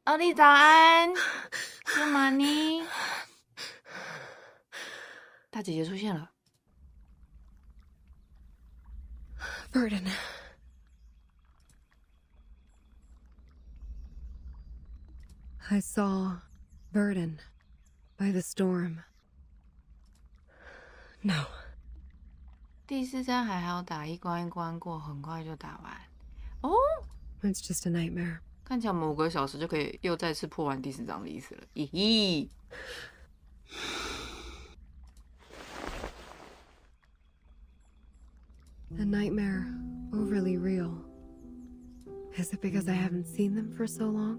奥利早安，Good morning。大姐姐出现了。Burden. I saw Burden by the storm. No. 第4章还好打一关一关过，很快就打完。哦 It's just a nightmare. 看起来我们5个小时就可以又再次破完第4章的意思了。咦咦。A nightmare overly real. Is it because I haven't seen them for so long?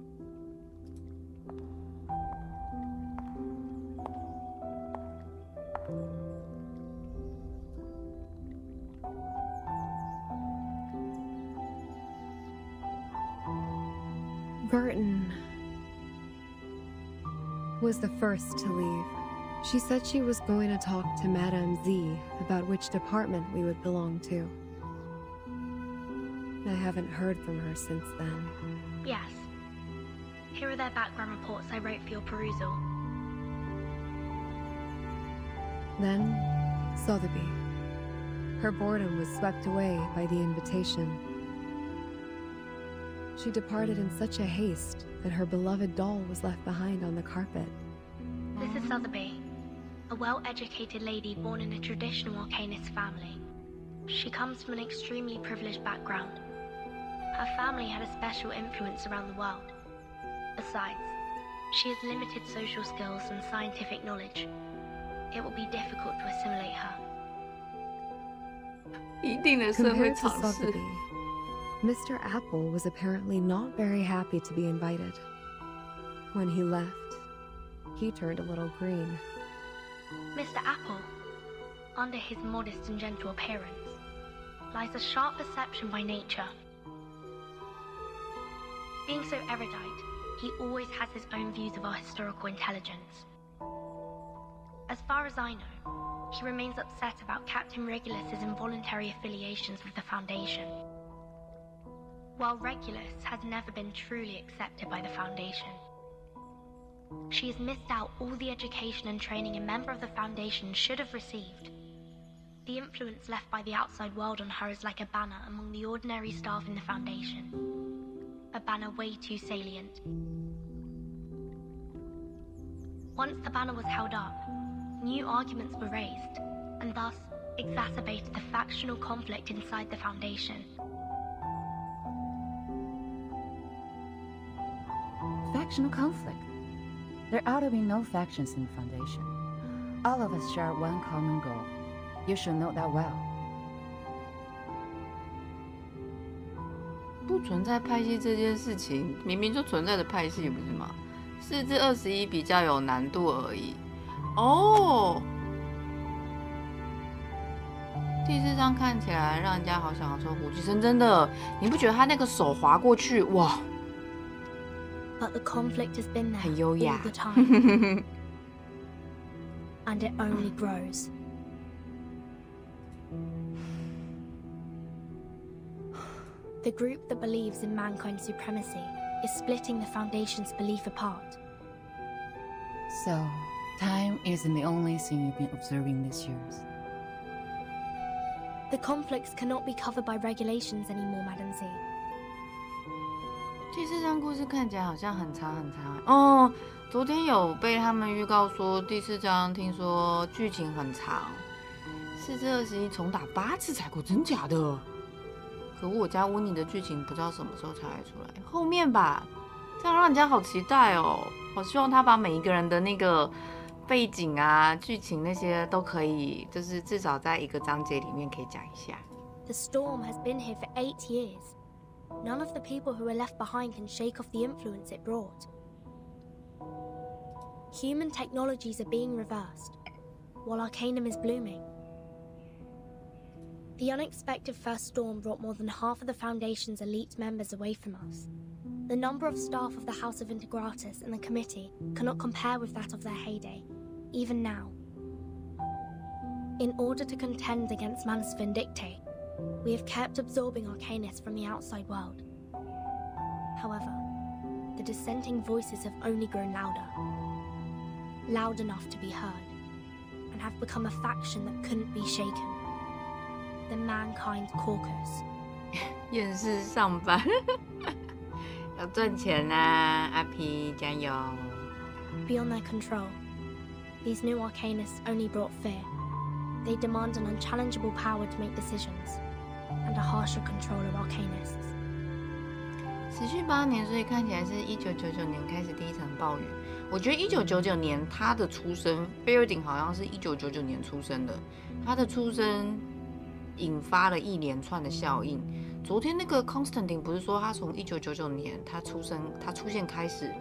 Burton was the first to leave. She said she was going to talk to Madame Z about which department we would belong to. I haven't heard from her since then. Yes. Here are their background reports I wrote for your perusal. Then, Sotheby. Her boredom was swept away by the invitation. She departed in such a haste that her beloved doll was left behind on the carpet. This is Sotheby, a well-educated lady born in a traditional Arcanist family. She comes from an extremely privileged background. Her family had a special influence around the world. Besides, she has limited social skills and scientific knowledge. It will be difficult to assimilate her. 一定的社会 Compared to 常识。 Sotheby, Mr. Apple was apparently not very happy to be invited. When he left, he turned a little green. Mr. Apple, under his modest and gentle appearance, lies a sharp perception by nature. Being so erudite, he always has his own views of our historical intelligence. As far as I know, he remains upset about Captain Regulus's involuntary affiliations with the Foundation. While Regulus has never been truly accepted by the Foundation, she has missed out all the education and training a member of the Foundation should have received. The influence left by the outside world on her is like a banner among the ordinary staff in the Foundation. A banner way too salient. Once the banner was held up, new arguments were raised, and thus exacerbated the factional conflict inside the Foundation. Factional conflict? There ought to be no factions in the Foundation. All of us share one common goal. You should know that well. 不存在派系这件事情，明明就存在的派系，不是吗？4至21比较有难度而已。哦，第4章看起来让人家好想要说虎踞生真的，你不觉得他那个手划过去，哇？ But the conflict has been there 很优雅 all the time. And it only grows. The group that believes in mankind's supremacy is splitting the Foundation's belief apart. So, time isn't the only thing you've been observing these years. The conflicts cannot be covered by regulations anymore, Madam Z. 第4章故事看起来好像很长很长哦。昨天有被他们预告说第4章听说剧情很长，4至21重打8次才过，真假的？可恶，我家温妮的剧情不知道什么时候才会出来，后面吧，这样让人家好期待哦。我希望他把每一个人的那个背景啊、剧情那些都可以，就是至少在一个章节里面可以讲一下。The storm has been here for 8 years. None of the people who are left behind can shake off the influence it brought. Human technologies are being reversed, while Arcanum is blooming. The unexpected first storm brought more than half of the Foundation's elite members away from us. The number of staff of the House of Integratus and the committee cannot compare with that of their heyday, even now. In order to contend against Manus Vindictae, we have kept absorbing Arcanists from the outside world. However, the dissenting voices have only grown louder. Loud enough to be heard, and have become a faction that couldn't be shaken. The Mankind Caucus. 厌世上班，要赚钱啊！阿皮加油！ Beyond their control, these new arcanists only brought fear. They demand an unchallengeable power to make decisions, and a harsher control of arcanists. 持续8年，所以看起来是1999年开始第一场暴雨。我觉得1999年他的出生，贝尔丁好像是1999年出生的，他的出生引发了一连串的效应。昨天那个 Constantine 不是说他从1999年他出现开始，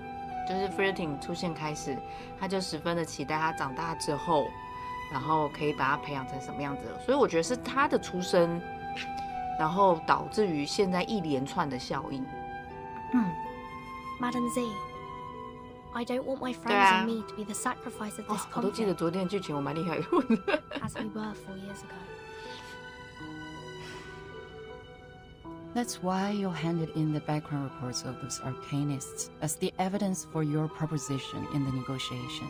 就是 Flirting 出现开始，他就十分的期待他长大之后，然后可以把他培养成什么样子。所以我觉得是他的出生，然后导致于现在一连串的效应。Madam Z, I don't want my friends and me to be the sacrifice of this 我都记得 conflict, 昨天的剧情，我蛮厉害的。as we were 4 years ago. That's why you handed in the background reports of those arcanists as the evidence for your proposition in the negotiation.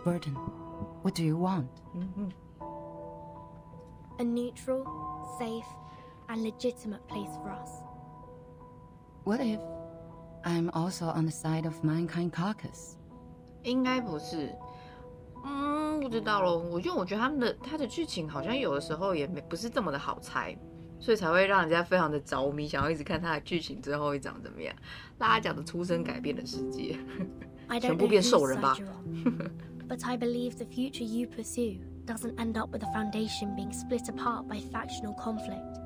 Burton, what do you want? A neutral, safe, and legitimate place for us. What if I'm also on the side of Mankind Caucus? 应该不是，不知道咯。我觉得他的剧情好像有的时候也不是这么的好猜，所以才会让人家非常的着迷，想要一直看他的剧情之后会长怎么样。大家讲的出生改变了世界，全部变兽人吧。But I believe the future you pursue doesn't end up with the Foundation being split apart by factional conflict.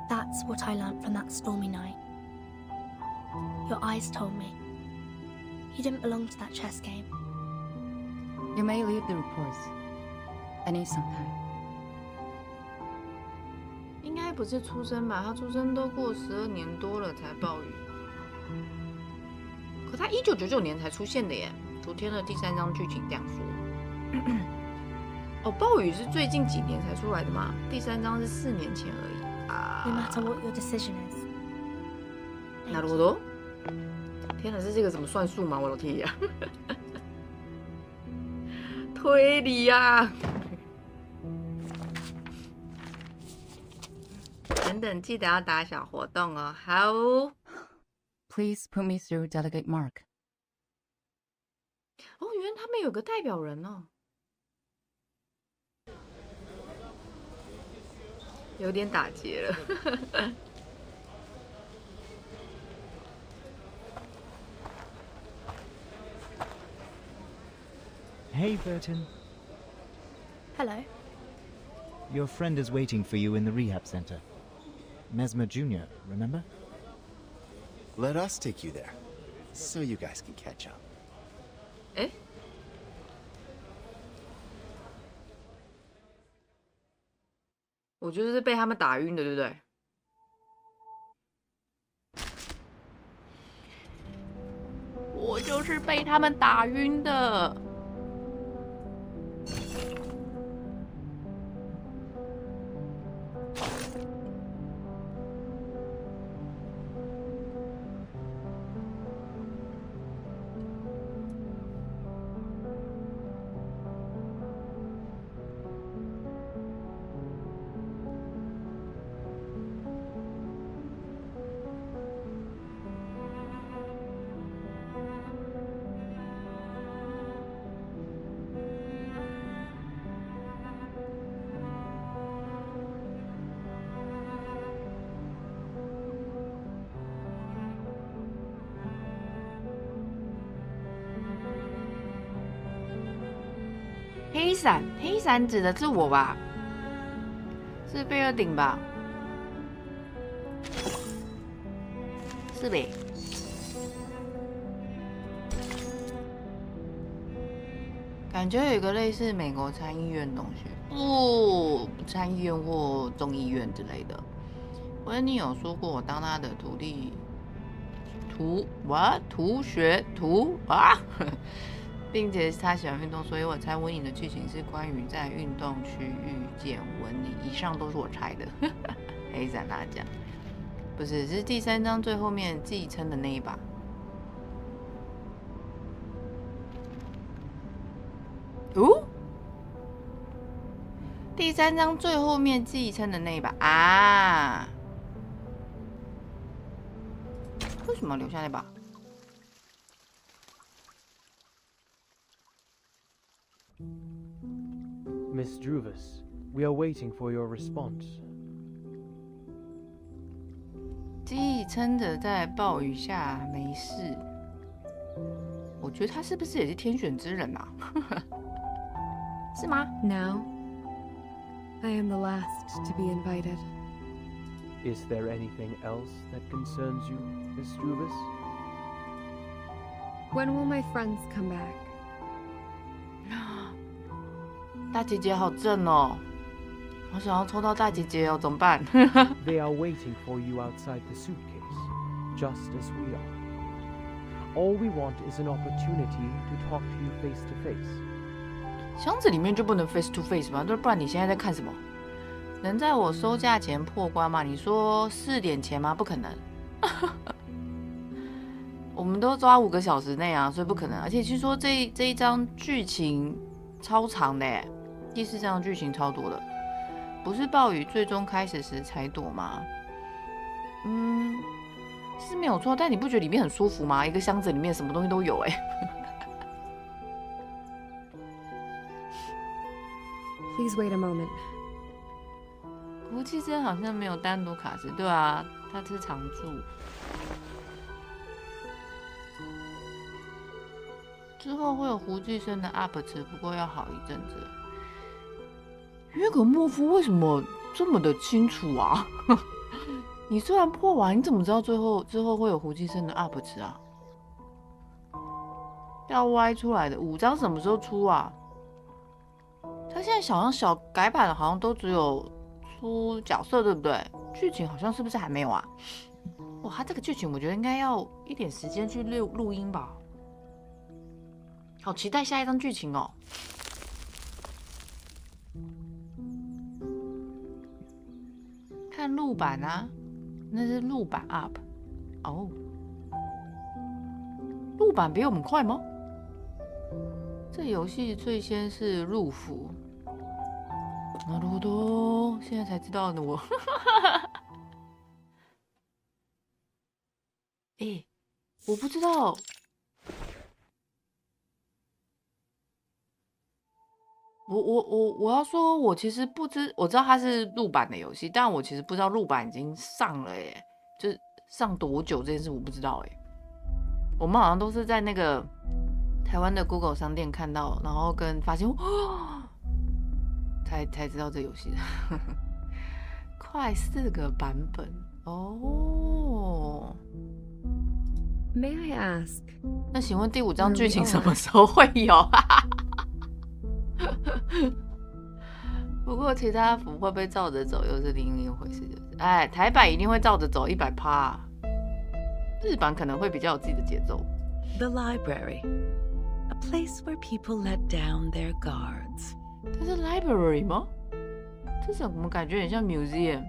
That's what I learned from that stormy night. Your eyes told me. You didn't belong to that chess game. You may leave the reports. I need some time. 应该不是出生吧？他出生都过12年多了才暴雨，可他1999年才出现的耶。昨天的第3章剧情这样说。哦，暴雨是最近几年才出来的吗？第3章是4年前而已。No matter what your decision is. なるほど。天哪，这个怎么算数吗？我的天呀！推理呀！等等，记得要打小活动哦。好。Please put me through Delegate Mark. 哦，原来他们有个代表人哦。有点打结了。Hey, Burton. Hello. Your friend is waiting for you in the rehab center. Mesmer Jr., remember? Let us take you there, so you guys can catch up. 哎，我就是被他们打晕的，对不对？我就是被他们打晕的。黑伞指的是我吧？是贝尔顶吧？是呗？感觉有一个类似美国参议院的东西，不参议院或众议院之类的。温妮有说过，我当他的徒弟，学徒啊。并且他喜欢运动，所以我猜温妮的剧情是关于在运动区遇见温妮。以上都是我猜的。A 闪大奖，不是，是第3章最后面继承的那一把。哦，第3章最后面继承的那一把啊？为什么要留下那把？ Miss Druvis, we are waiting for your response. 继承者在暴雨下没事，我觉得他是不是也是天选之人啊？是吗？ Now, I am the last to be invited. Is there anything else that concerns you, Miss Druvis? When will my friends come back? 大姐姐好正哦，好想要抽到大姐姐哦，怎么办？ They are waiting for you outside the suitcase, just as we are. All we want is an opportunity to talk to you face to face. 箱子里面就不能 face to face 吗？不然你现在在看什么？能在我收价前破关吗？你说4点前吗？不可能。我们都抓5个小时内啊，所以不可能。而且据说这一章剧情超长的耶，第4章的剧情超多的。不是暴雨最终开始时才躲吗？是没有错，但你不觉得里面很舒服吗？一个箱子里面什么东西都有哎。Please wait a moment. 胡继生好像没有单独卡池，对啊，他是常驻。之后会有胡继生的 UP 池，不过要好一阵子。约格莫夫为什么这么的清楚啊？你虽然破完，你怎么知道之后会有胡继生的 UP 池啊？要歪出来的5章什么时候出啊？他现在好像小改版好像都只有出角色，对不对？剧情好像是不是还没有啊？哇，他这个剧情我觉得应该要一点时间去录音吧。好期待下一章剧情哦！看录版啊，那是录版 up 哦。录版比我们快吗？这游戏最先是入服。なるほど，现在才知道呢我。我不知道。我要说，我其实不知，我知道它是陆版的游戏，但我其实不知道陆版已经上了耶，就是上多久这件事我不知道耶。我们好像都是在那个台湾的 Google 商店看到，然后跟发现，才知道这游戏的。快4个版本哦。May I ask? 那请问第5章剧情什么时候会有？不过其他服会不会照着走，又是另一回事。台版一定会照着走100%，日版可能会比较有自己的节奏。The library, a place where people let down their guards. 这是 library 吗？这怎么感觉很像 museum？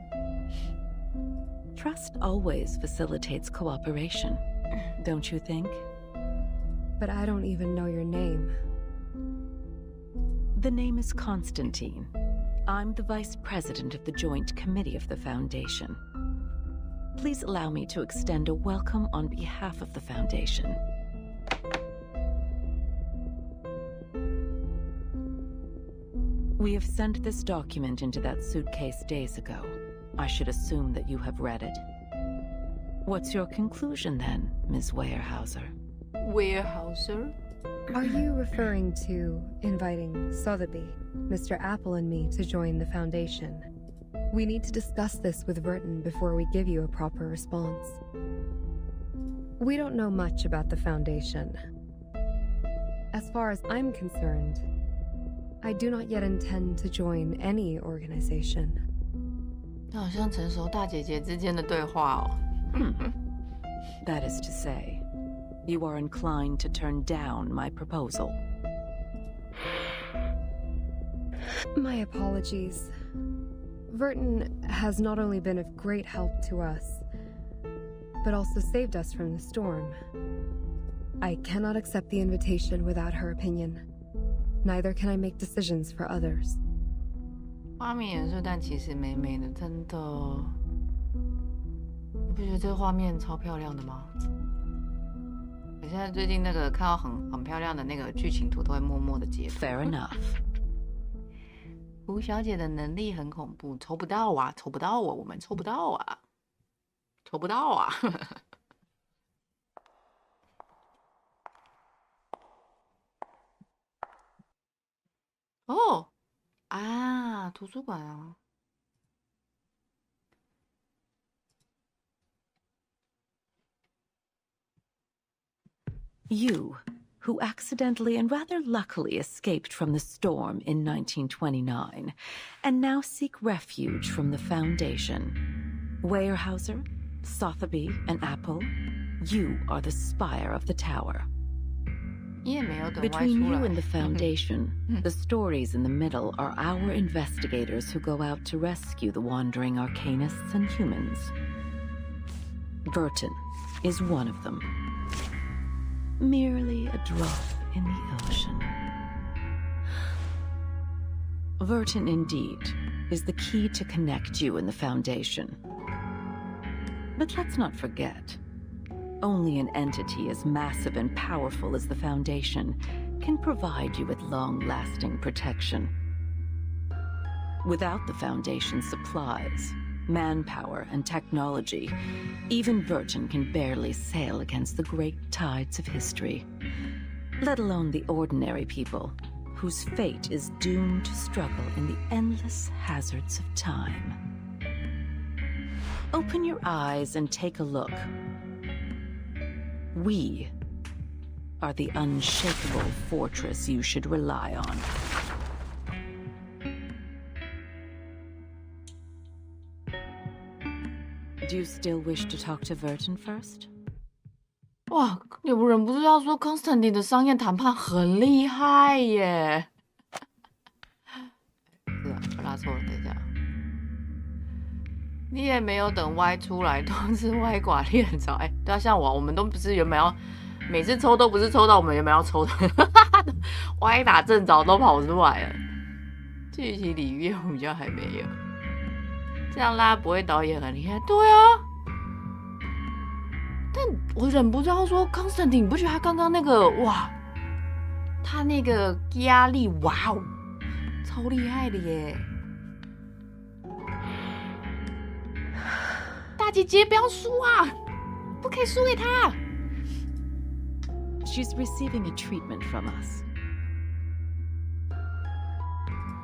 Trust always facilitates cooperation, don't you think? But I don't even know your name. The name is Constantine. I'm the Vice President of the Joint Committee of the Foundation. Please allow me to extend a welcome on behalf of the Foundation. We have sent this document into that suitcase days ago. I should assume that you have read it. What's your conclusion then, Ms. Weyerhaeuser? Weyerhaeuser? Are you referring to inviting Sotheby, Mr. Apple, and me to join the Foundation? We need to discuss this with Verton before we give you a proper response. We don't know much about the Foundation. As far as I'm concerned, I do not yet intend to join any organization. 这好像成熟大姐姐之间的对话哦。That is to say, you are inclined to turn down my proposal. My apologies. Verton has not only been of great help to us, but also saved us from the storm. I cannot accept the invitation without her opinion. Neither can I make decisions for others. 画面严肃，但其实美美的，真的。你不觉得这个画面超漂亮的吗？我现在最近那个看到很漂亮的那个剧情图，都会默默的截图。 Fair enough. 胡小姐的能力很恐怖，抽不到啊，抽不到啊，我们抽不到啊，抽不到啊。哦，啊，图书馆啊。You, who accidentally and rather luckily escaped from the storm in 1929, and now seek refuge from the Foundation. Weyerhaeuser, Sotheby, and Apple, you are the spire of the tower. Between you and the Foundation, the stories in the middle are our investigators who go out to rescue the wandering arcanists and humans. Verton is one of them. Merely a drop in the ocean. Verton, indeed, is the key to connect you and the Foundation. But let's not forget, only an entity as massive and powerful as the Foundation can provide you with long-lasting protection. Without the Foundation's supplies, manpower, and technology, even Verton can barely sail against the great tides of history, let alone the ordinary people whose fate is doomed to struggle in the endless hazards of time. Open your eyes and take a look. We are the unshakable fortress you should rely on. Do you still wish to talk to Verton first? 哇，有人不是要说 Constantine 的商业谈判很厉害耶？是啊，我拉错了，等一下。你也没有等 Y 出来通知 Y 寡猎人找，哎，对啊，像我们都不是原本要每次抽都不是抽到我们原本要抽的，Y 打正着都跑出来了。剧情里面我比较还没有，这样拉不会导演很厉害，对啊。但我忍不住要说 ，Constantine， 你不觉得他刚刚那个哇，他那个压力，哇哦，超厉害的耶！大姐姐不要输啊，不可以输给他。She's receiving a treatment from us,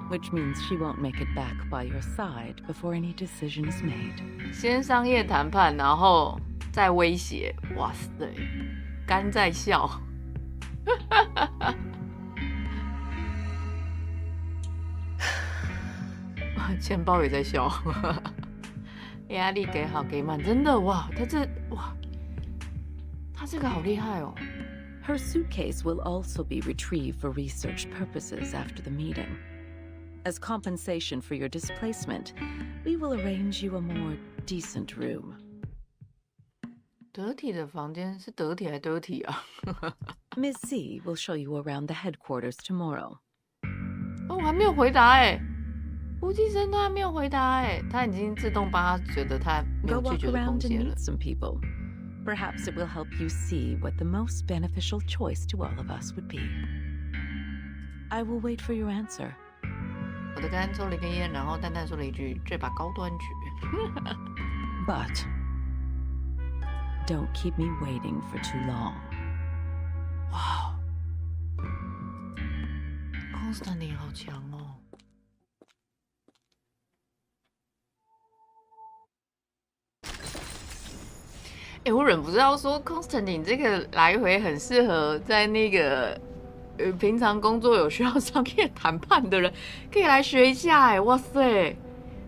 which means she won't make it back by your side before any decision is made. 先商业谈判，然后再威胁，哇塞，肝在笑。钱包也在笑。压力给好给满，真的哇，他这个好厉害哦。Her suitcase will also be retrieved for research purposes after the meeting. As compensation for your displacement, we will arrange you a more decent room. 得体的房间是得体还得体啊？Ms. Z will show you around the headquarters tomorrow. 哦，我还没有回答哎，吴继生都还没有回答哎，他已经自动帮他觉得他没有拒绝的空间了。Go walk around and meet some people. Perhaps it will help you see what the most beneficial choice to all of us would be. I will wait for your answer. 我的肝抽了一根烟，然后淡淡说了一句：“这把高端局。” But don't keep me waiting for too long. 哇 ，Constantine 好强哦！哎，我忍不住要说 ，Constantine 这个来回很适合在那个平常工作有需要商业谈判的人，可以来学一下。哎，哇塞，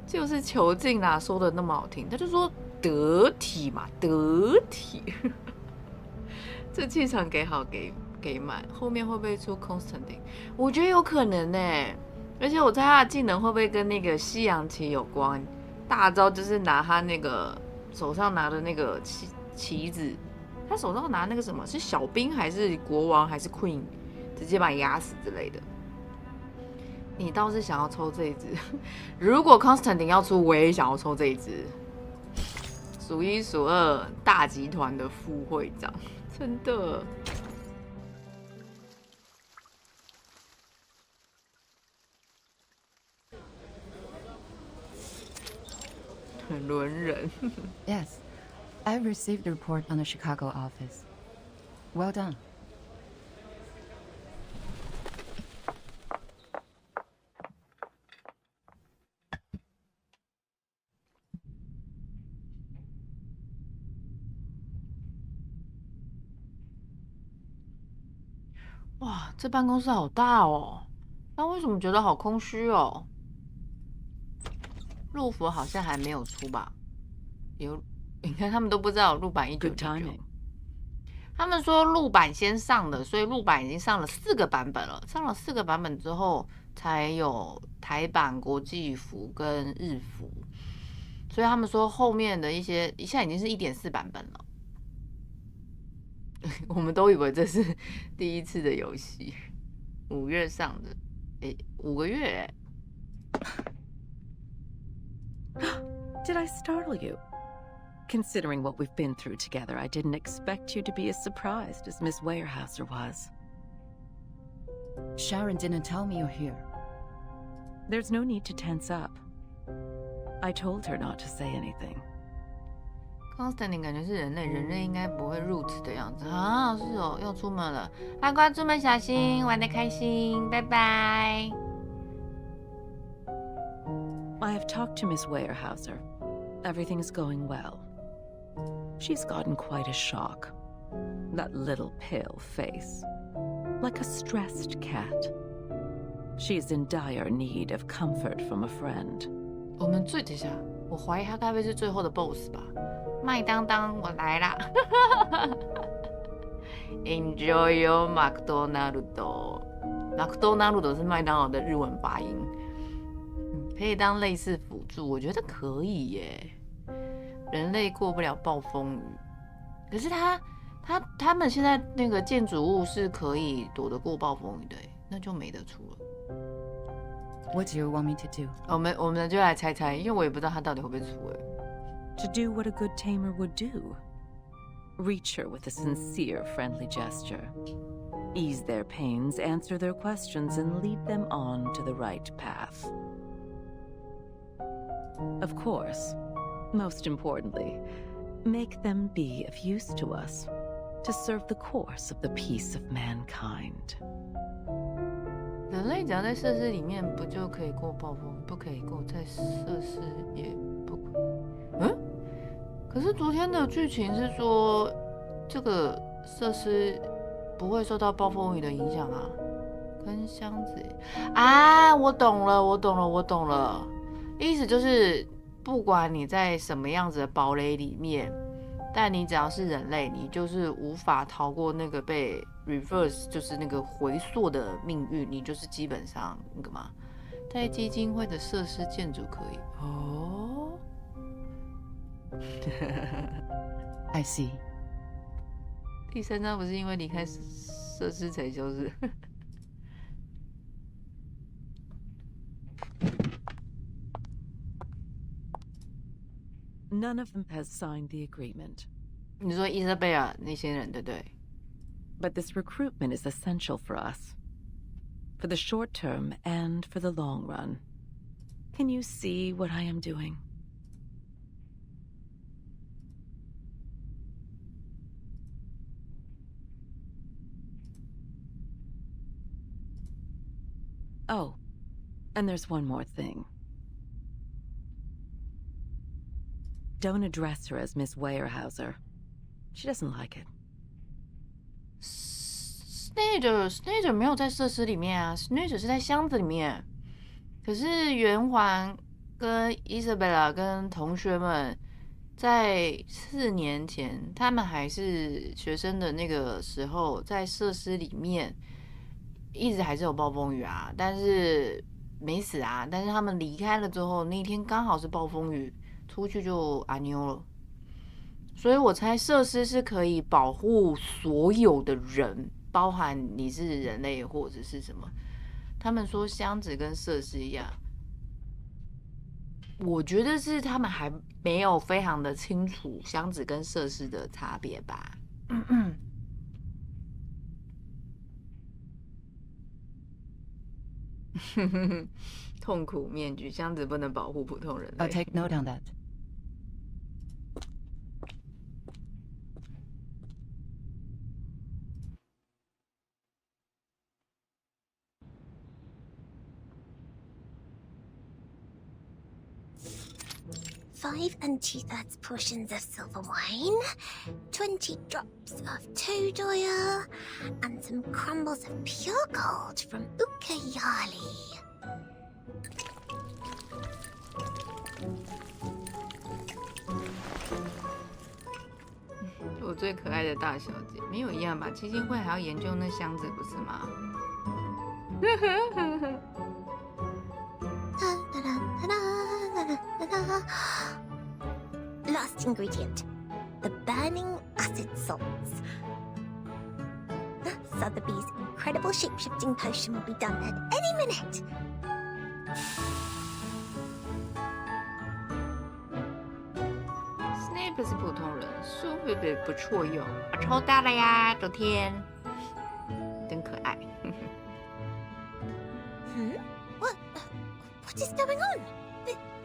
就是囚禁啦，说的那么好听，他就说得体嘛，得体。这气场给好给满，后面会不会出 Constantine？ 我觉得有可能呢，而且我猜他的技能会不会跟那个西洋棋有关？大招就是拿他那个手上拿的那个旗子，他手上拿那个什么是小兵还是国王还是 queen， 直接把你压死之类的。你倒是想要抽这一只，如果 Constantine 要出，我也想要抽这一只。数一数二大集团的副会长，真的。轮人。Yes, I've received a report on the Chicago office. Well done. 哇，这办公室好大哦，那为什么觉得好空虚哦？陆服好像还没有出吧？有，你看他们都不知道有陆版1999。他们说陆版先上的，所以陆版已经上了4个版本了。上了4个版本之后，才有台版、国际服跟日服。所以他们说后面的一些，现在已经是1.4版本了。我们都以为这是第一次的游戏，5月上的，5个月。Did I startle you? Considering what we've been through together, I didn't expect you to be as surprised as Miss Weyerhaeuser was. Sharon didn't tell me you're here. There's no need to tense up. I told her not to say anything. Constantine 感觉是人类，人类应该不会入职的样子啊！是哦，要出门了，乖乖出门小心，玩得开心，拜拜。I have talked to Miss Weyerhaeuser. Everything's going well. She's gotten quite a shock. That little pale face. Like a stressed cat. She's in dire need of comfort from a friend. 我们等一下，我怀疑他该不会是最后的 BOSS 吧？麦当当，我来啦！Enjoy your McDonald。McDonald 是麦当劳的日文发音，可以当类似辅助，我觉得可以耶。人类过不了暴风雨，可是他们现在那个建筑物是可以躲得过暴风雨的，那就没得出了。What do you want me to do? 我们就来猜猜，因为我也不知道他到底会不会出哎。To do what a good tamer would do. Reach her with a sincere, friendly gesture. Ease their pains, answer their questions, and lead them on to the right path. Of course, most importantly, make them be of use to us, to serve the course of the peace of mankind. 人类只要在设施里面，不就可以过暴风雨？不可以过，在设施也不可以。可是昨天的剧情是说，这个设施不会受到暴风雨的影响啊。跟箱子啊，我懂了。意思就是，不管你在什么样子的堡垒里面，但你只要是人类，你就是无法逃过那个被 reverse， 就是那个回溯的命运，你就是基本上那个嘛，在基金会的设施建筑可以哦。I see. 第3章不是因为离开设施才消失。None of them has signed the agreement. 你说伊莎贝尔那些人对不对？ But this recruitment is essential for us. For the short term and for the long run. Can you see what I am doing? Oh, and there's one more thing. Don't address her as Miss Weyerhaeuser. She doesn't like it. Sneaker 没有在设施里面啊 ，Sneaker 是在箱子里面。可是圆环跟 Isabella 跟同学们在4年前，他们还是学生的那个时候，在设施里面一直还是有暴风雨啊，但是没死啊，但是他们离开了之后，那一天刚好是暴风雨，出去就阿妞了。所以我猜设施是可以保护所有的人，包含你是人类或者是什么。他们说箱子跟设施一样，我觉得是他们还没有非常的清楚箱子跟设施的差别吧。痛苦面具，箱子不能保护普通人类。I'll take note on that. Five 2/3 portions of silver wine, 20 drops of toad oil, and some crumbles of pure gold from Ukayali. 我最可爱的大小姐，没有一样吧？基金会还要研究那箱子，不是吗？Last ingredient, the burning acid salts. Sotheby's incredible shape-shifting potion will be done at any minute. Snape 是普通人 ，Super 不错哟，我抽到了呀，昨天，真可爱。What is going on?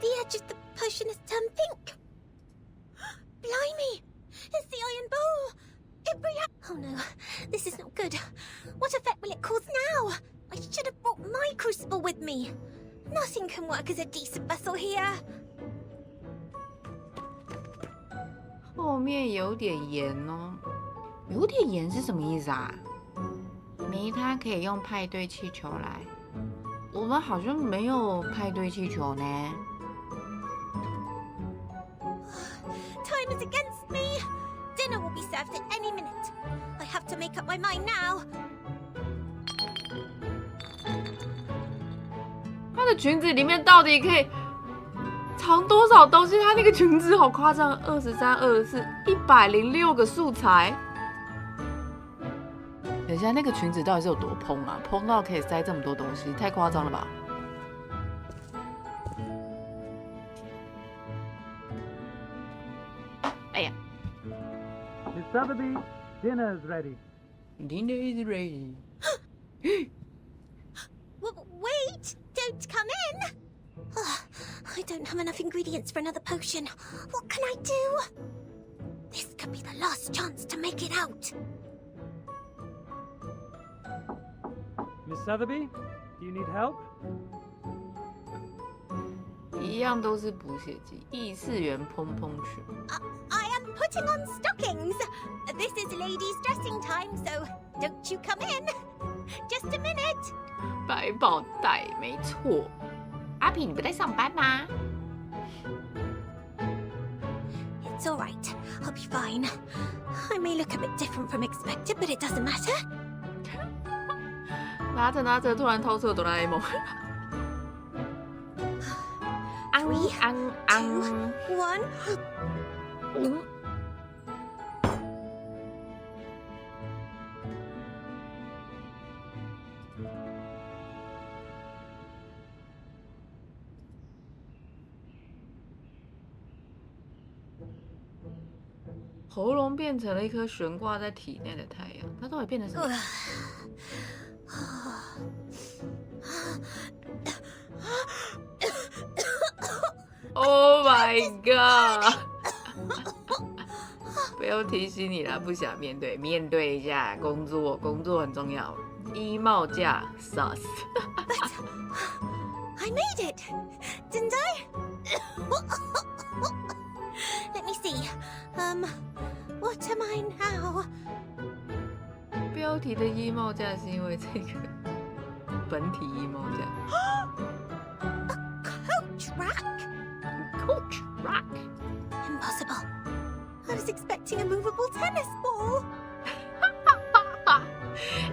The edge of the potion has turned pink. Blimey! It's the iron bowl! It reacts. Oh no, this is not good. What effect will it cause now? I should have brought my crucible with me. Nothing can work as a decent vessel here. 后面有点盐哦，有点盐是什么意思啊？煤炭可以用派对气球来，我们好像没有派对气球呢。Time is against me. Dinner will be served at any minute. I have to make up my mind now. 她的裙子里面到底可以藏多少东西？她那个裙子好夸张，23、24、106个素材。等一下，那个裙子到底是有多蓬啊？蓬到可以塞这么多东西，太夸张了吧？哎呀 Miss Sotheby, dinner is ready.，Dinner is ready 。Wait! Don't come in! I don't have enough ingredients for another potion. What can I do? This could be the last chance to make it out. Miss Sotheby, do you need help? 一样都是补血剂，异次元蓬蓬裙。I am putting on stockings. This is ladies' dressing time, so don't you come in. Just a minute. 百宝袋，没错。阿皮，你不在上班吗？ It's all right. I'll be fine. I may look a bit different from expected, but it doesn't matter. 拿着拿着，突然掏出了哆啦 A 梦。3, 2, 1. 喉咙变成了一颗悬挂在体内的太阳，它到底变成什么？ Oh my god！ 不要提醒你啦，不想面对，面对一下工作，工作很重要。衣帽架 sus。 I made it, didn't I? Let me see. What am I now? 标题的衣帽架是因为这个本体衣帽架。Coach rack? Coach rack? Impossible. I was expecting a movable tennis ball.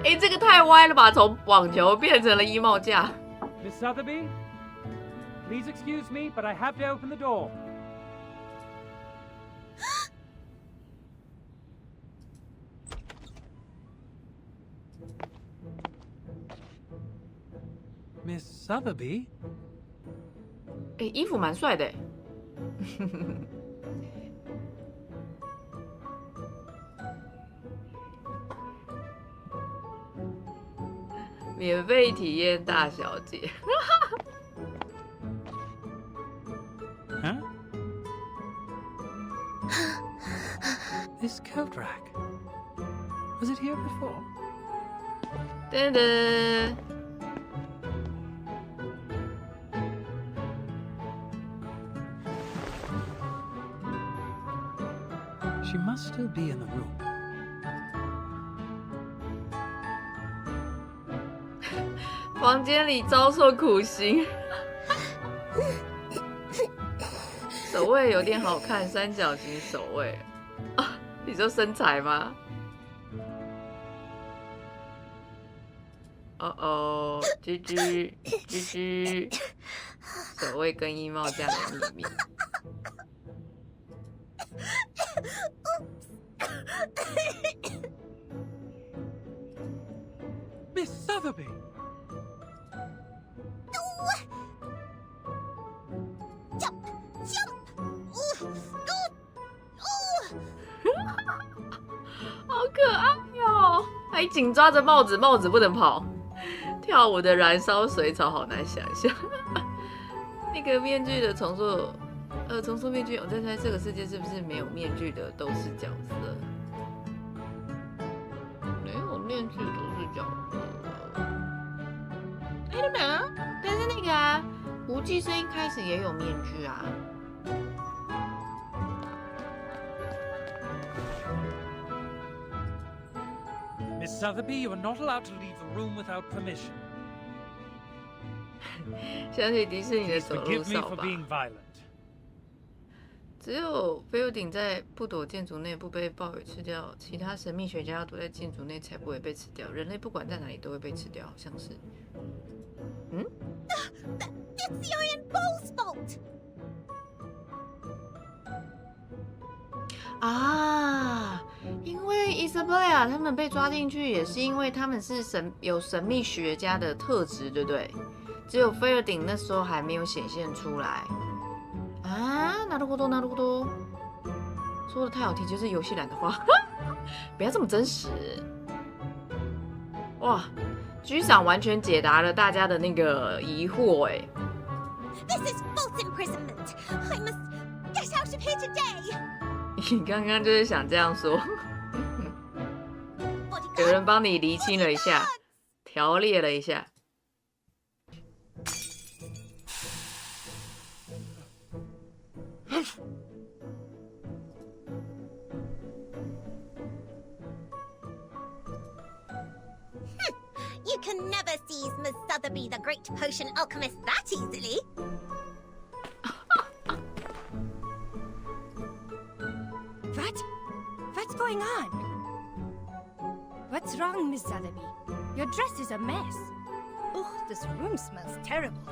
哎，这个太歪了吧！从网球变成了衣帽架。Miss Sotheby? Please excuse me, but I have to open the door. Miss Sotheby? 衣服蛮帅的。免费体验大小姐。Huh? This coat rack. Was it here before? 噔噔。She must still be in the room. 房间里遭受苦刑。手位有点好看，三角形手位啊，你说身材吗？哦哦，GG，手位跟衣帽架的秘密。Miss Sotheby. Jump! 好可爱哟！还紧抓着帽子，帽子不能跑。跳舞的燃烧水草，好难想象。那个面具的重塑面具，我在猜这个世界是不是没有面具的都是角色？没有面具都是角色。哎，对了，但是那个啊，无忌声一开始也有面具啊。Miss Sotheby, you are not allowed to leave the room without permission. 想起迪士尼的 Please 走路 forgive me 扫 for 把。 being violent. 只有菲尔顶在不躲建筑内不被暴雨吃掉，其他神秘学家要躲在建筑内才不会被吃掉。人类不管在哪里都会被吃掉，好像是。嗯 That's the Iron Bull's fault! 啊，因为伊莎贝拉他们被抓进去，也是因为他们是有神秘学家的特质，对不对？只有菲尔顶那时候还没有显现出来。啊，なるほどなるほど。说的太好听，就是游戏懒的话，不要这么真实。哇，局长完全解答了大家的那个疑惑，哎。This is false imprisonment! I must get out of here today! 你刚刚就是想这样说。有人帮你厘清了一下，条列了一下。You can never seize Miss Sotheby, the great potion alchemist, that easily. What's going on? What's wrong, Miss Sotheby? Your dress is a mess. Oh, this room smells terrible.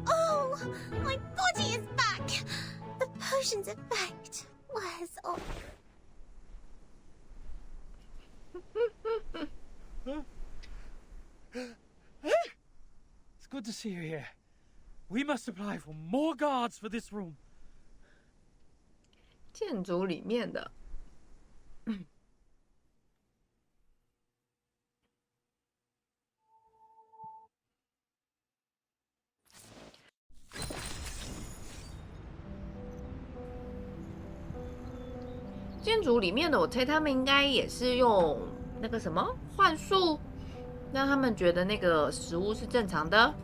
Oh, my body is back. The potion's effect wears off. It's good to see you here. We must apply for more guards for this room. 建筑里面的。建筑里面的，我猜他们应该也是用那个什么幻术，让他们觉得那个食物是正常的，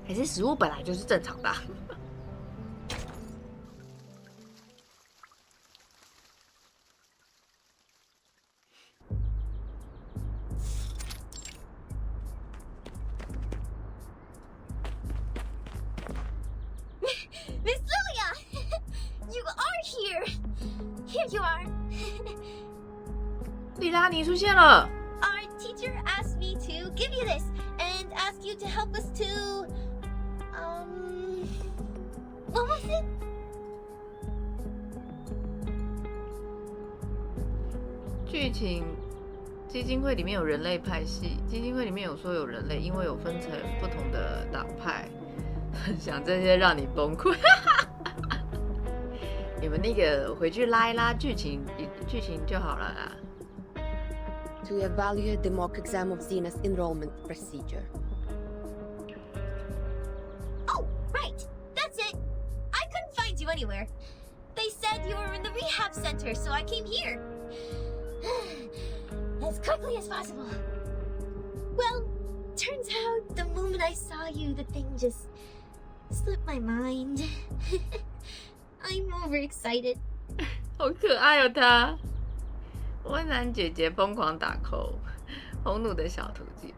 还是食物本来就是正常的啊？Miss Lilia! You are here! Here you are! 莉拉，你出现了。 Our teacher asked me to give you this and asked asked you to help us to, what was it? 剧情基金会里面有人类派系，基金会里面有说有人类，因为有分成不同的党派，想这些让你崩溃。你们那个回去拉一拉剧情就好了啦。To evaluate the mock exam of Xena's enrollment procedure. Oh, right! That's it! I couldn't find you anywhere. They said you were in the rehab center, so I came here. As quickly as possible. Well, turns out the moment I saw you, the thing just slipped my mind. I'm overexcited. 好可爱哦，他。温岚姐姐疯狂打 call， 红弩的小图记，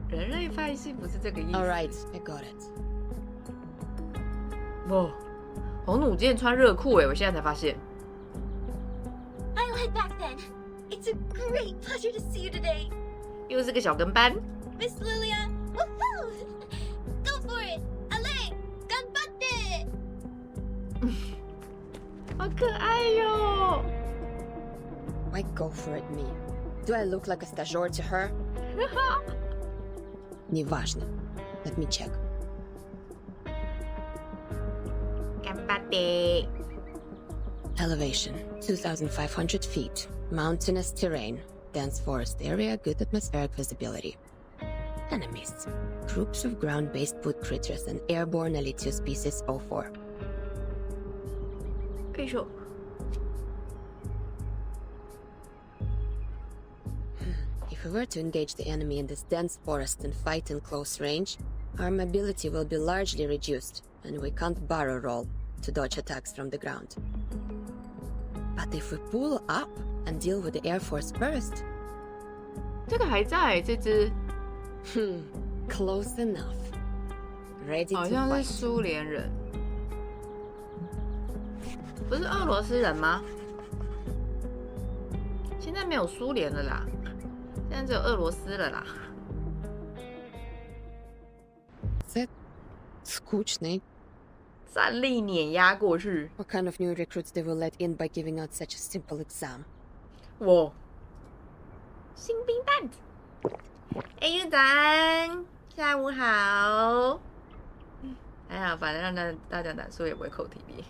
人类派系不是这个意思。All right, I got it. 哇，红弩今天穿热裤哎，我现在才发现。I'll head back then. It's a great pleasure to see you today. 又是个小跟班。Miss Lilia, woohoo! Go for it! Allez, ganbatte! 好可爱哟。Why go for it, me? Do I look like a stagiaire to her? Неважно. Let me check. Ganbatte. Elevation, 2,500 feet. Mountainous terrain. Dense forest area, good atmospheric visibility. Enemies. Groups of ground-based wood critters and airborne elite species 04. 可以说。If we were to engage the enemy in this dense forest and fight in close range, our mobility will be largely reduced, and we can't barrel roll to dodge attacks from the ground. But if we pull up and deal with the Air Force first... 这个还在这只。Close enough. Ready to fight. 好像是苏联人，不是俄罗斯人吗？现在没有苏联了啦。现在只有俄罗斯了啦。That's скучный. 战力碾压过去。What kind of new recruits they will let in by giving out such a simple exam? 哇，新兵蛋子。哎，院长，下午好。还好，反正让大家难说也不会扣体力。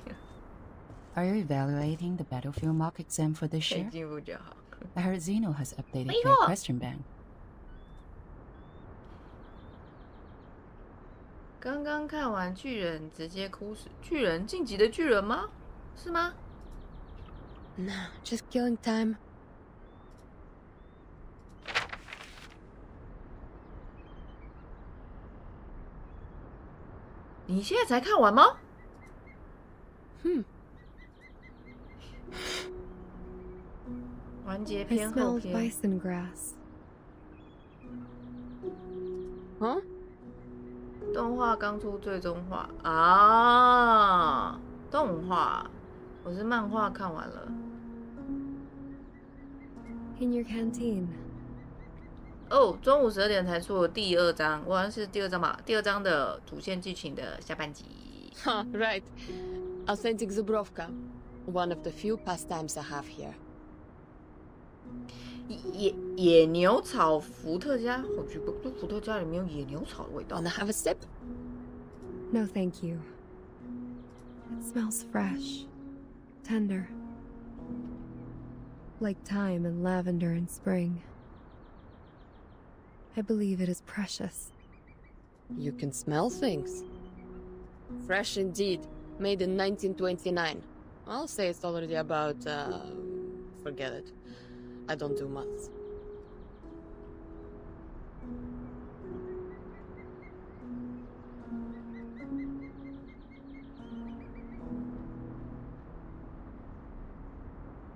Are you evaluating the battlefield mock exam for this 可以 year? 进步就好。I heard Zeno has updated 没 their 错。 question bank. 刚刚看完巨人直接哭死，巨人晋级的巨人吗？是吗？ No, just killing time. 你现在才看完吗？完结 I 篇后 smelled 篇。 bison grass. Huh? 动画刚出最终话啊！动画，我是漫画看完了。 In your canteen. 哦，中午12点才出的第二章，我好像是第二章吧？第二章的主线剧情的下半集。Huh, right. Authentic Zubrovka. One of the few pastimes I have here. 野牛草伏特加，好奇怪，伏特加里面有野牛草的味道。 Wanna have a sip? No, thank you. It smells fresh, tender, like thyme and lavender in spring. I believe it is precious. You can smell things. Fresh indeed. Made in 1929. I'll say it's already about, forget it. I don't do maths.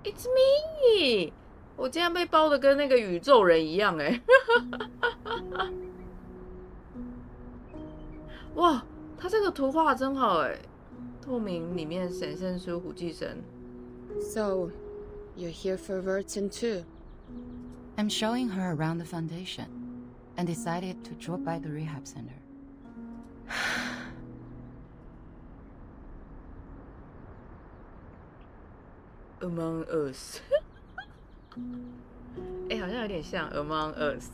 It's me！ 我竟然被包的跟那个宇宙人一样哎！哇，他这个图画真好哎！透明里面显现出虎寄生。So, you're here for Vertin too? I'm showing her around the foundation. and decided to drop by the rehab center. Among Us 哎，好像有点像 Among Us。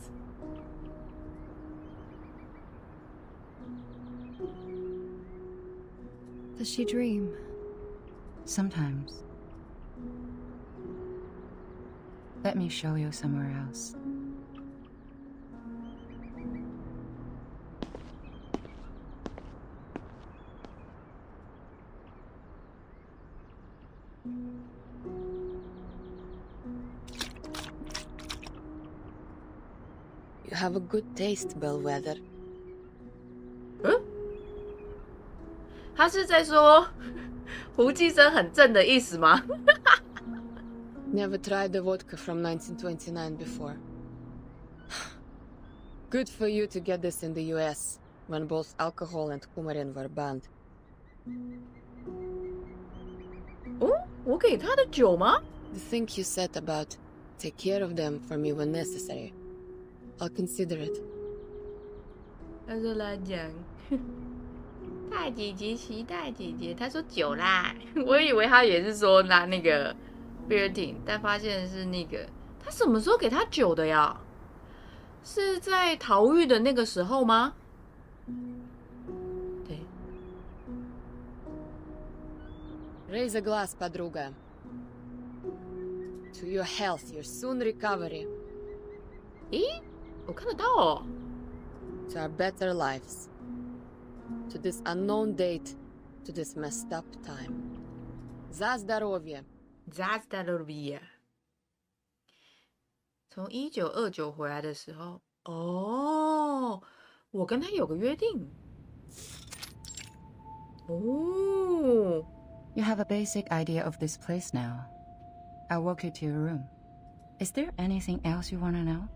Does she dream? Sometimes. Let me show you somewhere else. You have a good taste, Bellwether. 他是在说胡寄生很正的意思吗？ Never tried the vodka from 1929 before. Good for you to get this in the US, when both alcohol and coumarin were banned. 哦，我给他的酒吗？ The thing you said about take care of them for me when necessary. I'll consider it. 他说拉讲，大姐姐骑大姐姐，他说酒啦，我以为他也是说拿那个 Bertin， 但发现是那个他什么时候给他酒的呀？是在逃狱的那个时候吗？对。 Raise a glass, подруга. To your health, your soon recovery. 咦，我看得到哦。 To our better lives. To this unknown date. To this messed up time. За здоровье. За здоровье. 从1929回来的时候，哦，我跟他有个约定。哦。 You have a basic idea of this place now. I'll walk you to your room. Is there anything else you want to know?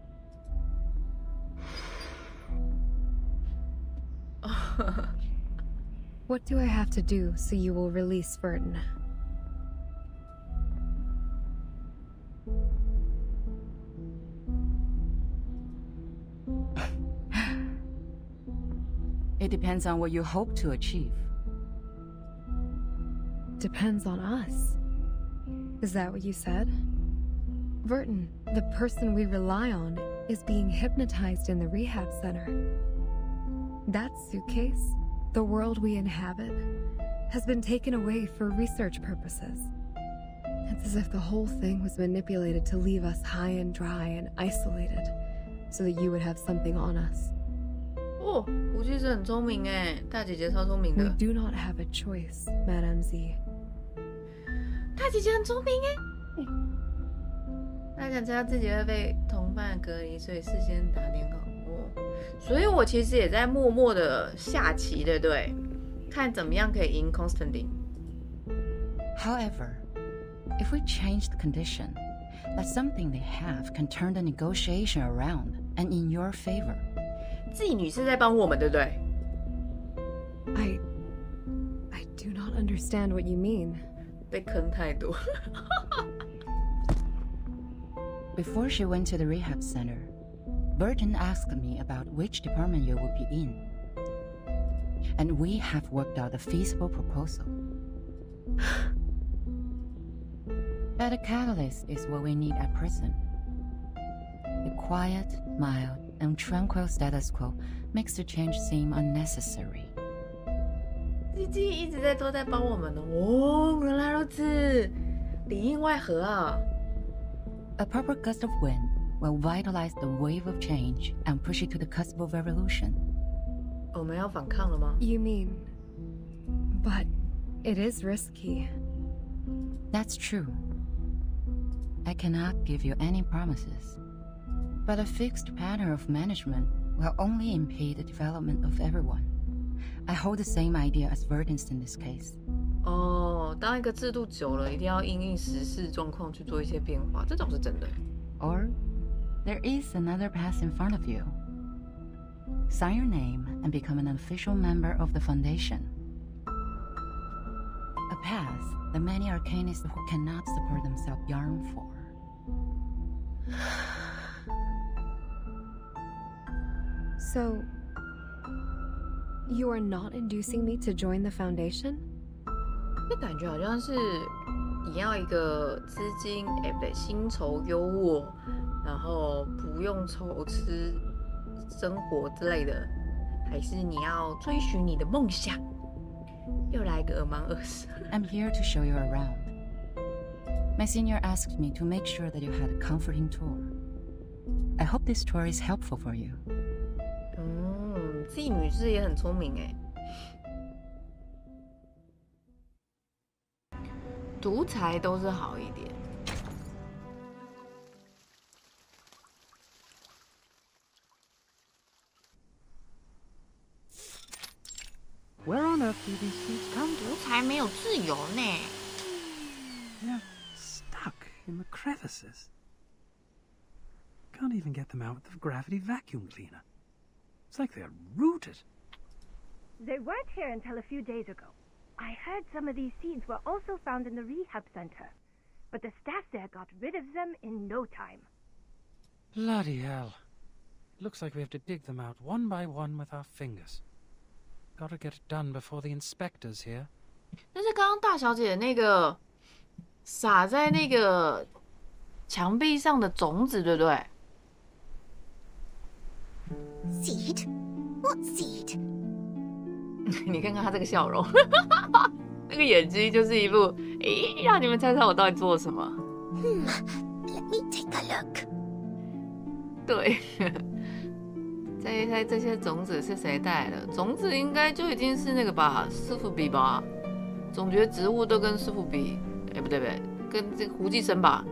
What do I have to do so you will release Vertin? It depends on what you hope to achieve. Depends on us. Is that what you said? Vertin, the person we rely on, is being hypnotized in the rehab center. That suitcase, the world we inhabit, has been taken away for research purposes. It's as if the whole thing was manipulated to leave us high and dry and isolated, so that you would have something on us. 哦，胡先生很聪明哎，大姐姐超聪明的。 We do not have a choice, Madame Z. 大姐姐很聪明哎，她想知道自己会被同伴隔离，所以事先打点好哦。所以我其实也在默默的下棋，对不对？看怎么样可以赢 Constantine。 However, if we change the condition, that something they have can turn the negotiation around and in your favor. 妓女是在帮我们，对不对？ I do not understand what you mean. 被坑太多。Before she went to the rehab center, Burton asked me about which department you would be in. And we have worked out a feasible proposal. But a catalyst is what we need at present. The quiet, mild, and tranquil status quo makes the change seem unnecessary. 鸡一直都在帮我们呢。哦，原来如此，里应外合啊。 A proper gust of wind will vitalize the wave of change and push it to the cusp of revolution. 我们要反抗了吗？ You mean... But it is risky. That's true. I cannot give you any promises. But a fixed pattern of management will only impede the development of everyone. I hold the same idea as Vertin's in this case. 哦，当一个制度久了，一定要因应时事状况去做一些变化，这种是真的。Or there is another path in front of you. Sign your name and become an official member of the Foundation. A path that many arcanists who cannot support themselves yearn for. So, you are not inducing me to join the Foundation? 这感觉好像是你要一个资金，不对，薪酬优渥，然后不用愁吃生活之类的，还是你要追寻你的梦想？又来个Among Us。I'm here to show you around. My senior asked me to make sure that you had a comforting tour. I hope this tour is helpful for you. 妓女是也很聪明哎。独裁都是好一点。Where on earth do these seeds come 独裁没有自由呢。They're stuck in the crevices. Can't even get them out with the gravity vacuum cleaner. It's like they're rooted. They weren't here until a few days ago. I heard some of these seeds were also found in the rehab center, but the staff there got rid of them in no time. Bloody hell. Looks like we have to dig them out one by one with our fingers. Gotta get it done before the inspector's here. 但是刚刚大小姐那个撒在那个墙壁上的种子，对不对？ Seed? What seed? 你看看他这个笑容，那个眼睛就是一副让你们猜猜我到底做了什么。Let me take a look. 对，猜一猜这些种子是谁带来的？种子应该就已经是那个吧，师傅比吧。总觉得植物都跟师傅比，不对不对，跟这个胡寄生吧。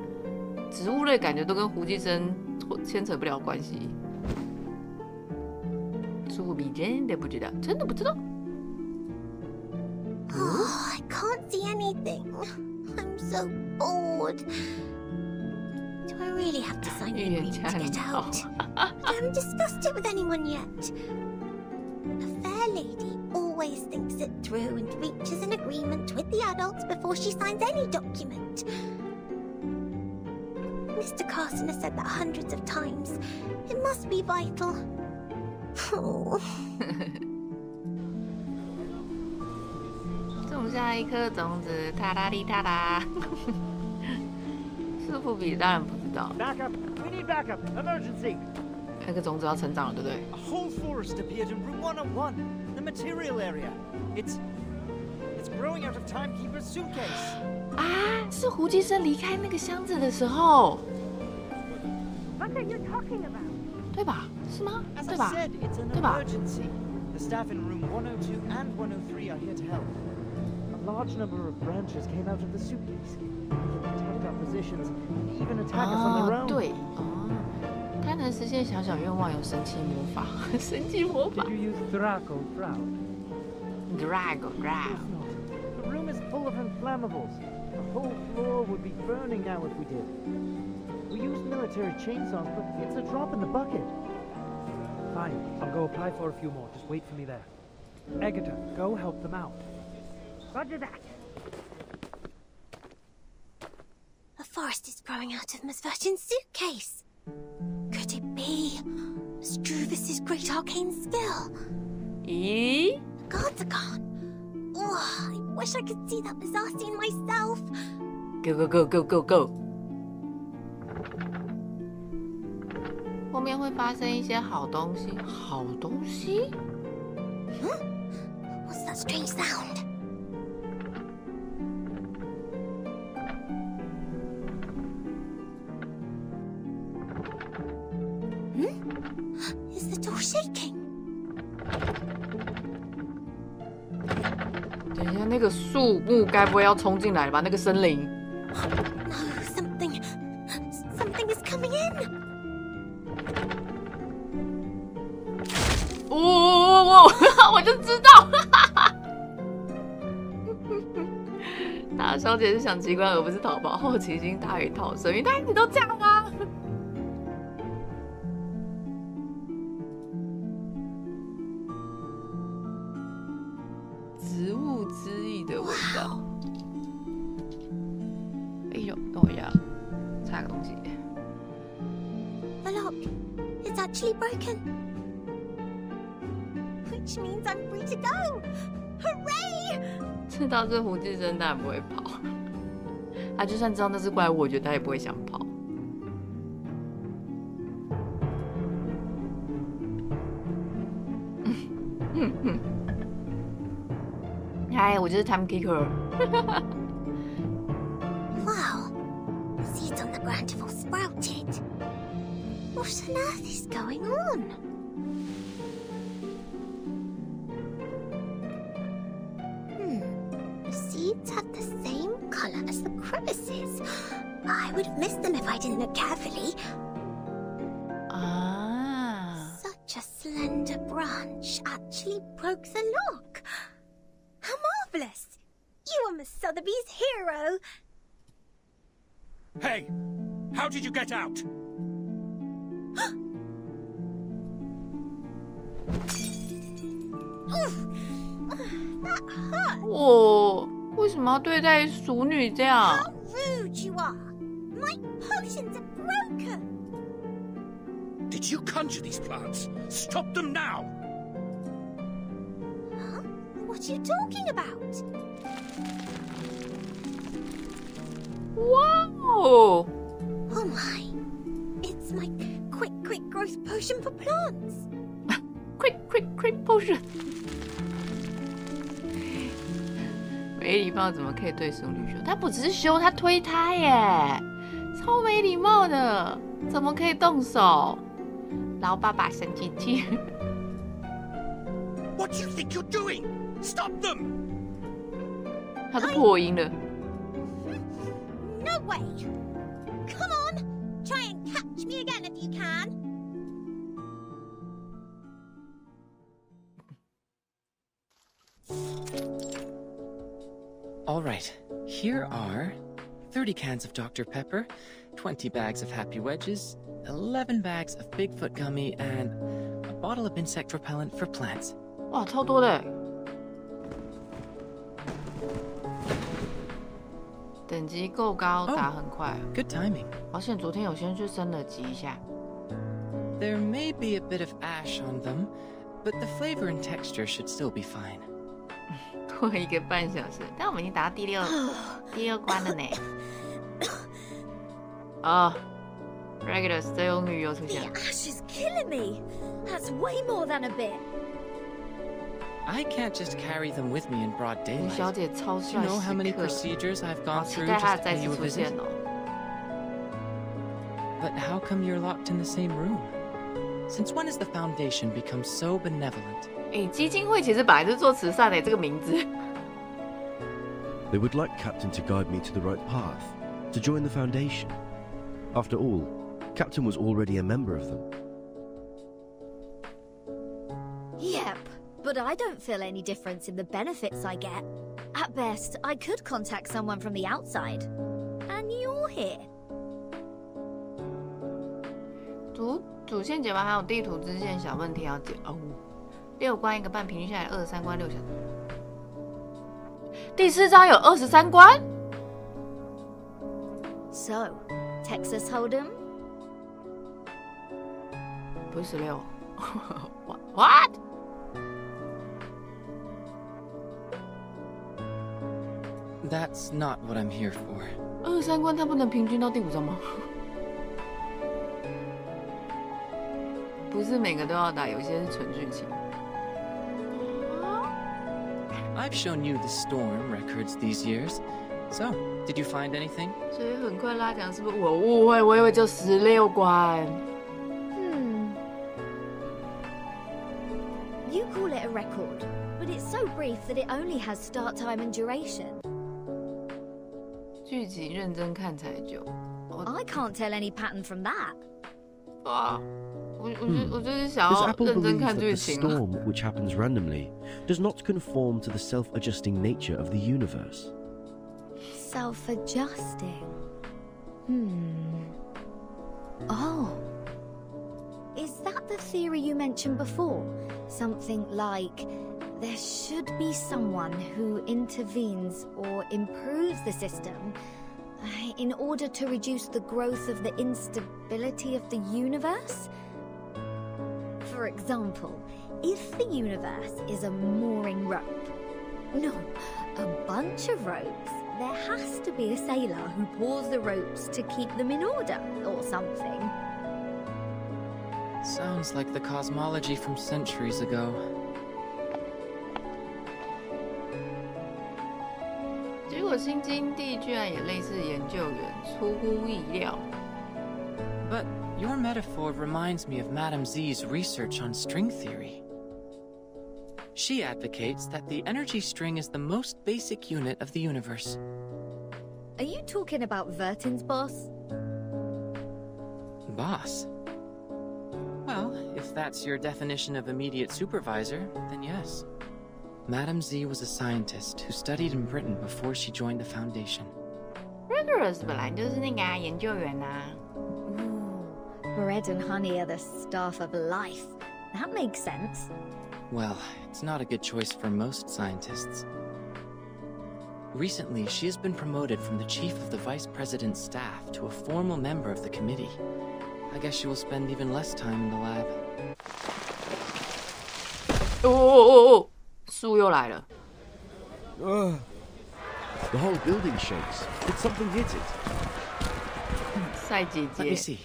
植物类感觉都跟胡寄生牵扯不了关系。师傅比真的不知道，真的不知道。 Oh, I can't see anything. I'm so bored. Do I really have to sign the agreement to get out? I haven't discussed it with anyone yet. A fair lady always thinks it through and reaches an agreement with the adults before she signs any document. Mr. Carson has said that hundreds of times. It must be vital. Oh. 种下一颗种子，哒啦哩哒啦。师傅比当然不知道。Backup! We need backup! Emergency! 那个种子要成长了，对不对 A whole forest appeared in room 101, the material area. It's growing out of Timekeeper's suitcase. 啊，是胡寄生离开那个箱子的时候。 What are you talking about? 对吧？是吗？ As 对 I 吧？ said, it's an 对吧？ emergency. The staff in room 102 and 103 are here to help. A large number of branches came out of the suitcase. We can protect our positions and even attack us on their own. 对，他能实现小小愿望，有神奇魔法，神奇魔法。 Did you use Draco Drow? Drago Drow. The room is full of inflammables. The whole floor would be burning now if we did. We used military chainsaws, but it's a drop in the bucket. Fine, I'll go apply for a few more. Just wait for me there. Agatha, go help them out. Roger that. A forest is growing out of Miss Virgin's suitcase. Could it be Struvis's great arcane skill? 咦？ The guards are gone. Oh, I wish I could see that bizarre scene myself. Go go go go go go！ 后面会发生一些好东西，好东西。What's that strange sound? Is the door shaking? 等一下，那个树木该不会要冲进来了吧？那个森林。 No, something is coming in. 我就知道，大小姐是想奇观而不是逃跑，好奇心大于逃生，因为她一直都这样啊。植物之意的味道。哎呦，等我一下，插个东西。 The lock. It's actually broken. which means I'm free to go. Hooray! 知道这胡志生当然不会跑，他就算知道那是怪物，我觉得他也不会想跑。嗨，我就是 Time Kicker。Wow, seeds on the ground have all sprouted. What on earth is going on? The seeds have the same color as the crevices. I would have missed them if I didn't look carefully. Such a slender branch actually broke the lock. How marvelous! You are Miss Sotheby's hero. Hey! How did you get out? That hurt. 我为什么要对待熟女这样 How rude you are! My potions are broken. Did you conjure these plants? Stop them now! Huh? What are you talking about? Wow! Oh my! It's my quick growth potion for plants. quick potion 没礼貌怎么可以对熟女凶？他不只是凶，他推他耶，超没礼貌的，怎么可以动手？老爸爸生气气。What do you think you're doing? Stop them! 他都破音了。No way! Come on! Try and catch me again if you can. All right, here are 30 cans of Dr. Pepper, 20 bags of Happy Wedges, 11 bags of Bigfoot gummy, and a bottle of insect repellent for plants. 哇，超多的！等级够高，打很快。Good timing. 好险，昨天有先去升了级一下。There may be a bit of ash on them, but the flavor and texture should still be fine. 过1个半小时，但我们已经打到第六关了呢。啊 ，Regulus 这用语又出现了。 The ash is killing me. That's way more than a bit. I can't just carry them with me in broad 吴 daylight. 小姐超 Do 帅 you know how many 时刻， procedures I've 好 gone 期 through 待她 just to 再 pay 次 you a 出 visit? 现哦。 But how come you're locked in the same room? Since when has the Foundation become so benevolent? 基金会其实本来就是做慈善的，这个名字。 They would like Captain to guide me to the right path, to join the Foundation. After all, Captain was already a member of them. Yep, but I don't feel any difference in the benefits I get. At best, I could contact someone from the outside. And you're here. 主线解完还有地图支线小问题要解哦。6关1个半，平均下来23关6小时。第4章有23关。So, Texas Hold'em? 不是16。What? That's not what I'm here for. 23关，他不能平均到第5章吗？不是每个都要打，有些是纯剧情。 I've shown you the storm records these years. So, did you find anything? 所以很快拉奖是不是我误会？我以为就16关。You call it a record, but it's so brief that it only has start time and duration. 剧集认真看才久。I can't tell any pattern from that. 哇，我就是想 Does 要 Apple 认真 believe 看 that 剧 the 情。 storm, which happens randomly, does not conform to the self-adjusting nature of the universe? Self-adjusting. Oh. Is that the theory you mentioned before? Something like there should be someone who intervenes or improves the system in order to reduce the growth of the instability of the universe? For example, If the universe is a mooring rope, no, a bunch of ropes, there has to be a sailor who pulls the ropes to keep them in order, or something. Sounds like the cosmology from centuries ago. 结果新津地居然也类似研究员，出乎意料。But your metaphor reminds me of Madame Z's research on string theory. She advocates that the energy string is the most basic unit of the universe. Are you talking about Vertin's boss? Boss? Well, if that's your definition of immediate supervisor, then yes. Madame Z was a scientist who studied in Britain before she joined the Foundation. Regulus 本来就是那个研究员啊。Bread and honey are the stuff of life. That makes sense. Well, it's not a good choice for most scientists. Recently, she has been promoted from the chief of the vice president's staff to a formal member of the committee. I guess she will spend even less time in the lab. 哦，树又来了。The whole building shakes. Did something hit it? 赛姐姐。Let me see.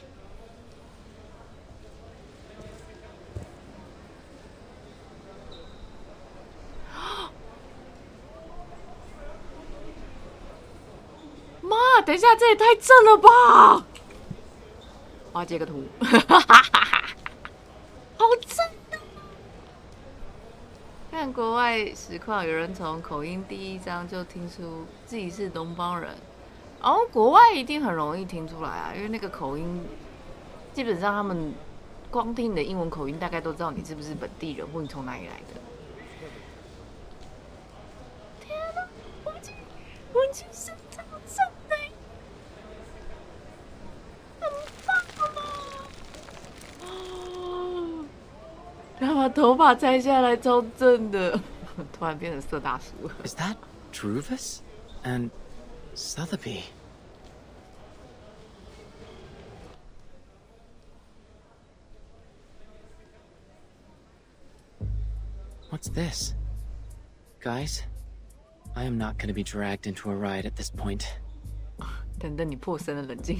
妈，等一下，这也太正了吧！我要截个图，好正啊！看国外实况，有人从口音第一章就听出自己是东方人，哦，国外一定很容易听出来啊，因为那个口音，基本上他们光听你的英文口音，大概都知道你是不是本地人或你从哪里来的。天哪，我其实超正的，很棒啊！哦，他把头发摘下来，超正的，突然变成色大叔。Is that Druvis and Sotheby? What's this? Guys, I am not going to be dragged into a ride at this point. 等等，你破声了，冷静。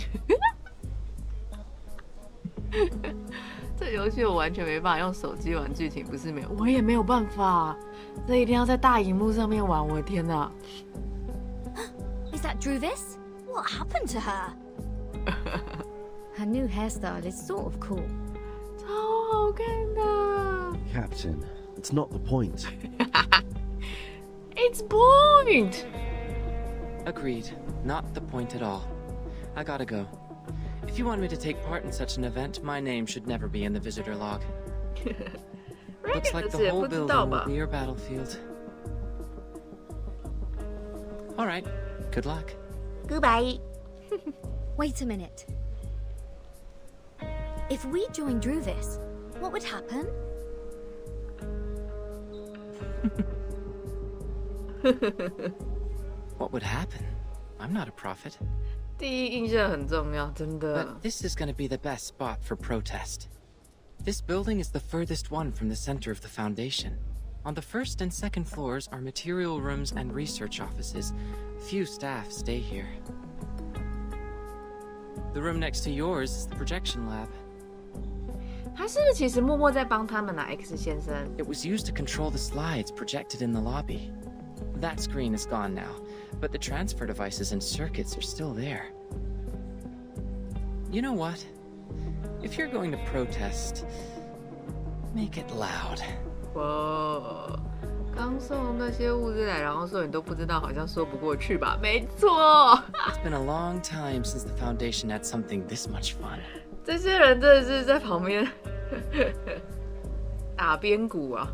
这游戏我完全没办法用手机玩剧情，不是没有，我也没有办法。这一定要在大荧幕上面玩，我的天哪 Is that Druvis? What happened to her? Her new hairstyle is sort of cool. 超好看的。Captain, it's not the point. It's point. Agreed. Not the point at all. I gotta go. If you want me to take part in such an event, my name should never be in the visitor log. Looks like the whole building will be your battlefield. Alright, good luck. Goodbye. Wait a minute. If we join Druvis, what would happen? What would happen? I'm not a prophet. 第一印象很重要，真的。 But this is going to be the best spot for protest. This building is the furthest one from the center of the Foundation. On the first and second floors are material rooms and research offices. Few staff stay here. The room next to yours is the projection lab. 他是不是其实默默在帮他们啊 ，X 先生？ It was used to control the slides projected in the lobby. That screen is gone now, but the transfer devices and circuits are still there. You know what? If you're going to protest, make it loud. 哇，刚送那些物资来，然后说你都不知道，好像说不过去吧？没错。It's been a long time since the Foundation had something this much fun. 这些人真的是在旁边打边鼓啊，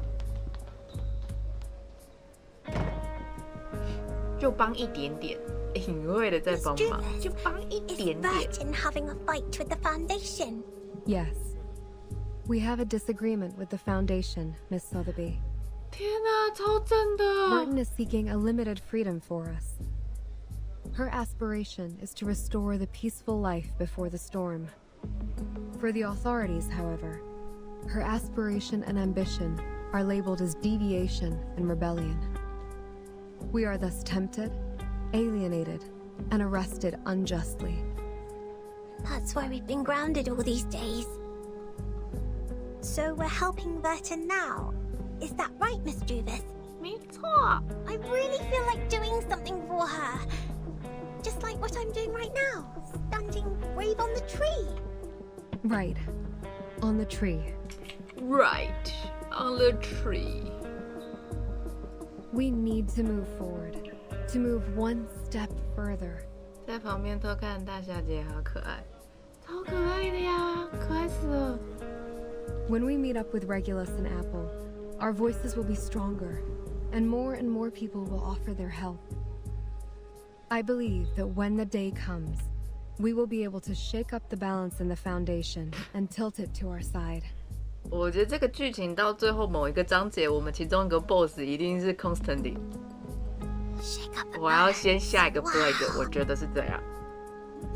就帮一点点，隐晦的在帮忙，就帮一点点。 Is Vertin having a fight with the Foundation? Yes. We have a disagreement with the Foundation, Miss Sotheby. 天哪，超正的！ Vertin is seeking a limited freedom for us. Her aspiration is to restore the peaceful life before the storm. For the authorities, however, her aspiration and ambition are labeled as deviation and rebellion. We are thus tempted, alienated, and arrested unjustly. That's why we've been grounded all these days. So we're helping Burton now. Is that right, Miss Juvis? 没错。 I really feel like doing something for her. Just like what I'm doing right now. Standing brave on the tree. Right. On the tree. Right. On the tree. We need to move forward. To move one step further. 在旁边偷看大小姐好可爱，超可爱的呀，可爱死了。 When we meet up with Regulus and Apple, our voices will be stronger, and more people will offer their help. I believe that when the day comes, we will be able to shake up the balance in the Foundation and tilt it to our side. 我觉得这个剧情到最后某一个章节，我们其中一个 BOSS 一定是 Constantly。我要先下一个 flag， 我觉得是这样。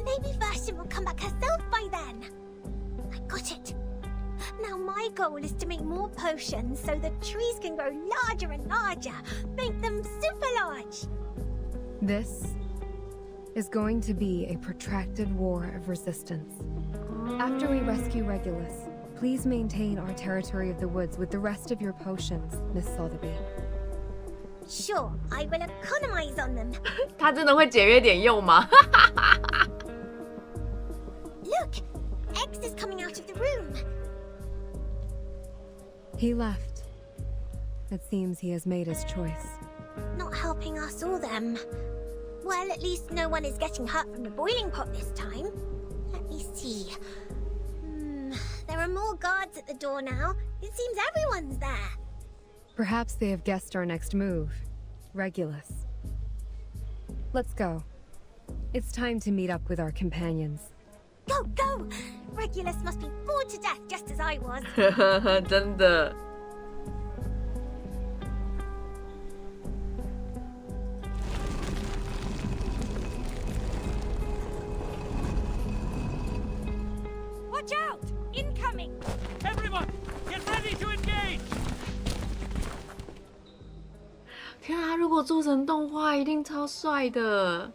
Maybe Version will come back herself by then. I got it. Now my goal is to make more potions so the trees can grow larger and larger. Make them super large. This is going to be a protracted war of resistance. After we rescue Regulus, please maintain our territory of the woods with the rest of your potions, Miss Sotheby. Sure, I will economize on them. 他真的会节约点用吗？ Look, X is coming out of the room. He left. It seems he has made his choice. Not helping us or them. Well, at least no one is getting hurt from the boiling pot this time. Let me see. There are more guards at the door now. It seems everyone's there. Perhaps they have guessed our next move. Regulus. Let's go. It's time to meet up with our companions. Go, go! Regulus must be bored to death just as I was. 真的。 Watch out! Incoming! Everyone, get ready to engage! 天啊，如果做成动画，一定超帅的。